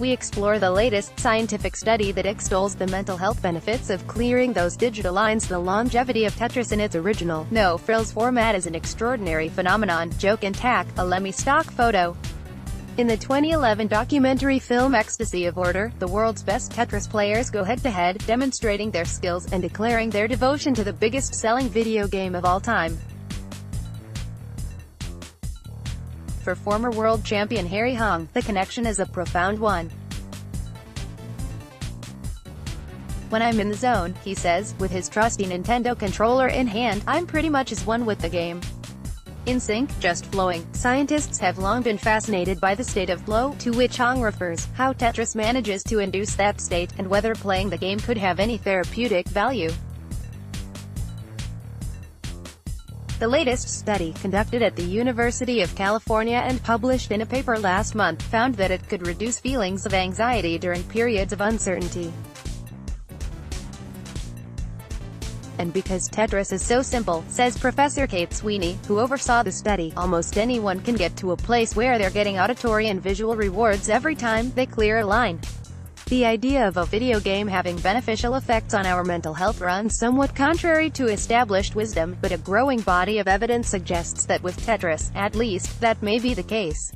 we explore the latest scientific study that extols the mental health benefits of clearing those digital lines. The longevity of Tetris in its original, no-frills format is an extraordinary phenomenon. Jochen Tack, Alamy Stock Photo In the 2011 documentary film Ecstasy of Order, the world's best Tetris players go head-to-head, demonstrating their skills and declaring their devotion to the biggest-selling video game of all time. For former world champion Harry Hong, the connection is a profound one. "When I'm in the zone," he says, with his trusty Nintendo controller in hand, "I'm pretty much as one with the game. In sync, just flowing." Scientists have long been fascinated by the state of flow, to which Hong refers, how Tetris manages to induce that state, and whether playing the game could have any therapeutic value. The latest study, conducted at the University of California and published in a paper last month, found that it could reduce feelings of anxiety during periods of uncertainty. And because Tetris is so simple, says Professor Kate Sweeney, who oversaw the study, almost anyone can get to a place where they're getting auditory and visual rewards every time they clear a line. The idea of a video game having beneficial effects on our mental health runs somewhat contrary to established wisdom, but a growing body of evidence suggests that with Tetris, at least, that may be the case.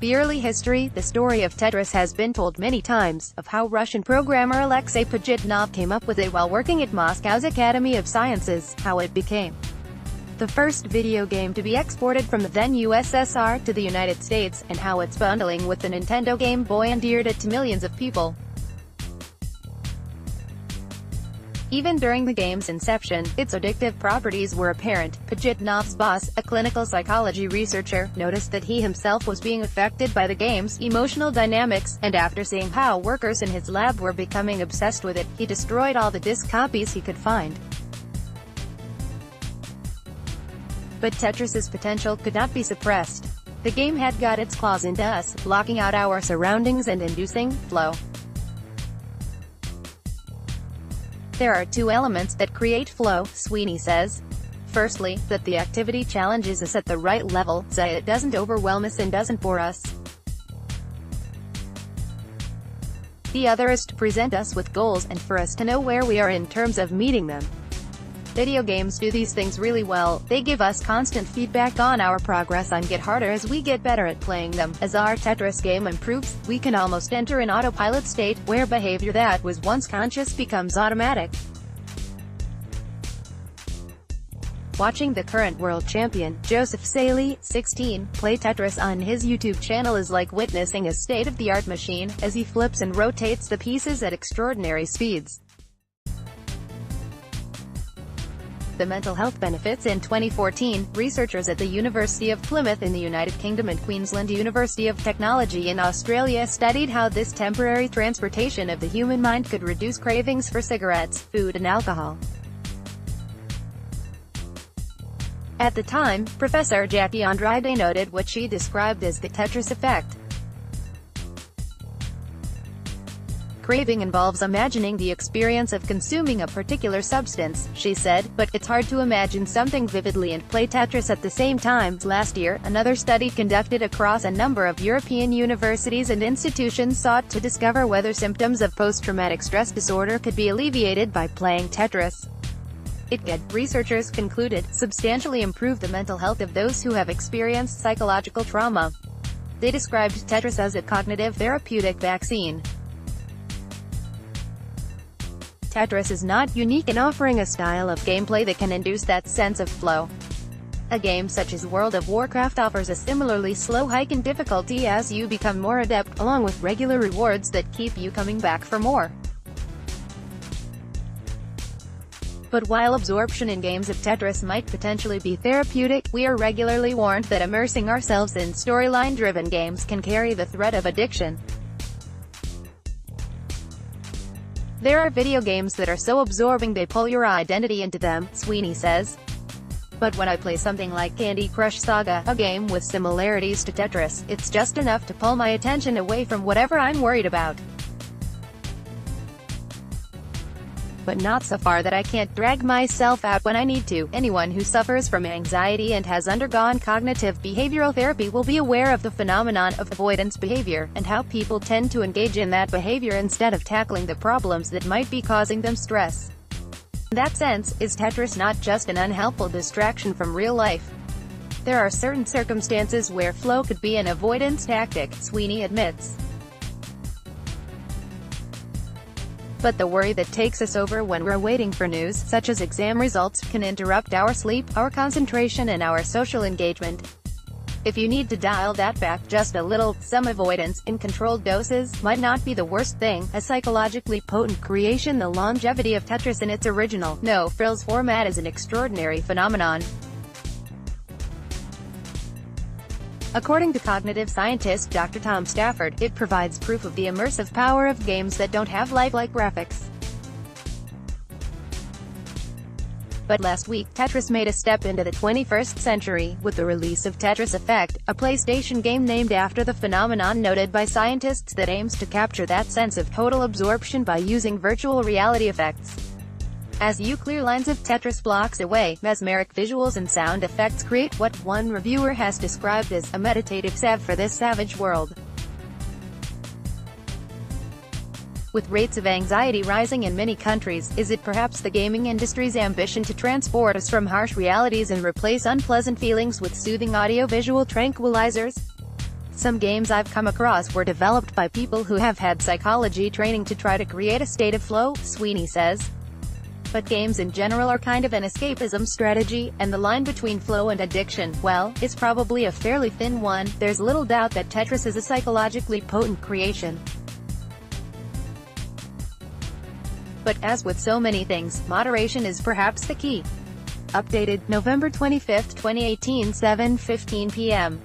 The early history, the story of Tetris has been told many times, of how Russian programmer Alexei Pajitnov came up with it while working at Moscow's Academy of Sciences, how it became the first video game to be exported from the then USSR to the United States, and how its bundling with the Nintendo Game Boy endeared it to millions of people. Even during the game's inception, its addictive properties were apparent. Pajitnov's boss, a clinical psychology researcher, noticed that he himself was being affected by the game's emotional dynamics, and after seeing how workers in his lab were becoming obsessed with it, he destroyed all the disc copies he could find. But Tetris's potential could not be suppressed. The game had got its claws into us, blocking out our surroundings and inducing flow. There are two elements that create flow, Sweeney says. Firstly, that the activity challenges us at the right level, so it doesn't overwhelm us and doesn't bore us. The other is to present us with goals, and for us to know where we are in terms of meeting them. Video games do these things really well. They give us constant feedback on our progress and get harder as we get better at playing them. As our Tetris game improves, we can almost enter an autopilot state, where behavior that was once conscious becomes automatic. Watching the current world champion, Joseph Saley, 16, play Tetris on his YouTube channel is like witnessing a state-of-the-art machine, as he flips and rotates the pieces at extraordinary speeds. The mental health benefits. In 2014, researchers at the University of Plymouth in the United Kingdom and Queensland University of Technology in Australia studied how this temporary transportation of the human mind could reduce cravings for cigarettes, food and alcohol. At the time, Professor Jackie Andrade noted what she described as the Tetris effect. Craving involves imagining the experience of consuming a particular substance, she said, but it's hard to imagine something vividly and play Tetris at the same time. Last year, another study conducted across a number of European universities and institutions sought to discover whether symptoms of post-traumatic stress disorder could be alleviated by playing Tetris. It could, researchers concluded, substantially improve the mental health of those who have experienced psychological trauma. They described Tetris as a cognitive therapeutic vaccine. Tetris is not unique in offering a style of gameplay that can induce that sense of flow. A game such as World of Warcraft offers a similarly slow hike in difficulty as you become more adept, along with regular rewards that keep you coming back for more. But while absorption in games of Tetris might potentially be therapeutic, we are regularly warned that immersing ourselves in storyline-driven games can carry the threat of addiction. There are video games that are so absorbing they pull your identity into them, Sweeney says. But when I play something like Candy Crush Saga, a game with similarities to Tetris, it's just enough to pull my attention away from whatever I'm worried about. but not so far that I can't drag myself out when I need to. Anyone who suffers from anxiety and has undergone cognitive behavioral therapy will be aware of the phenomenon of avoidance behavior, and how people tend to engage in that behavior instead of tackling the problems that might be causing them stress. In that sense, is Tetris not just an unhelpful distraction from real life? There are certain circumstances where flow could be an avoidance tactic, Sweeney admits. But the worry that takes us over when we're waiting for news, such as exam results, can interrupt our sleep, our concentration and our social engagement. If you need to dial that back just a little, some avoidance, in controlled doses, might not be the worst thing. A psychologically potent creation, the longevity of Tetris in its original, no-frills format is an extraordinary phenomenon. According to cognitive scientist Dr. Tom Stafford, it provides proof of the immersive power of games that don't have lifelike graphics. But last week, Tetris made a step into the 21st century, with the release of Tetris Effect, a PlayStation game named after the phenomenon noted by scientists that aims to capture that sense of total absorption by using virtual reality effects. As you clear lines of Tetris blocks away, mesmeric visuals and sound effects create what one reviewer has described as a meditative salve for this savage world. With rates of anxiety rising in many countries, is it perhaps the gaming industry's ambition to transport us from harsh realities and replace unpleasant feelings with soothing audio-visual tranquilizers? Some games I've come across were developed by people who have had psychology training to try to create a state of flow, Sweeney says. But games in general are kind of an escapism strategy, and the line between flow and addiction, well, is probably a fairly thin one. There's little doubt that Tetris is a psychologically potent creation. But, as with so many things, moderation is perhaps the key. Updated, November 25, 2018, 7:15 p.m.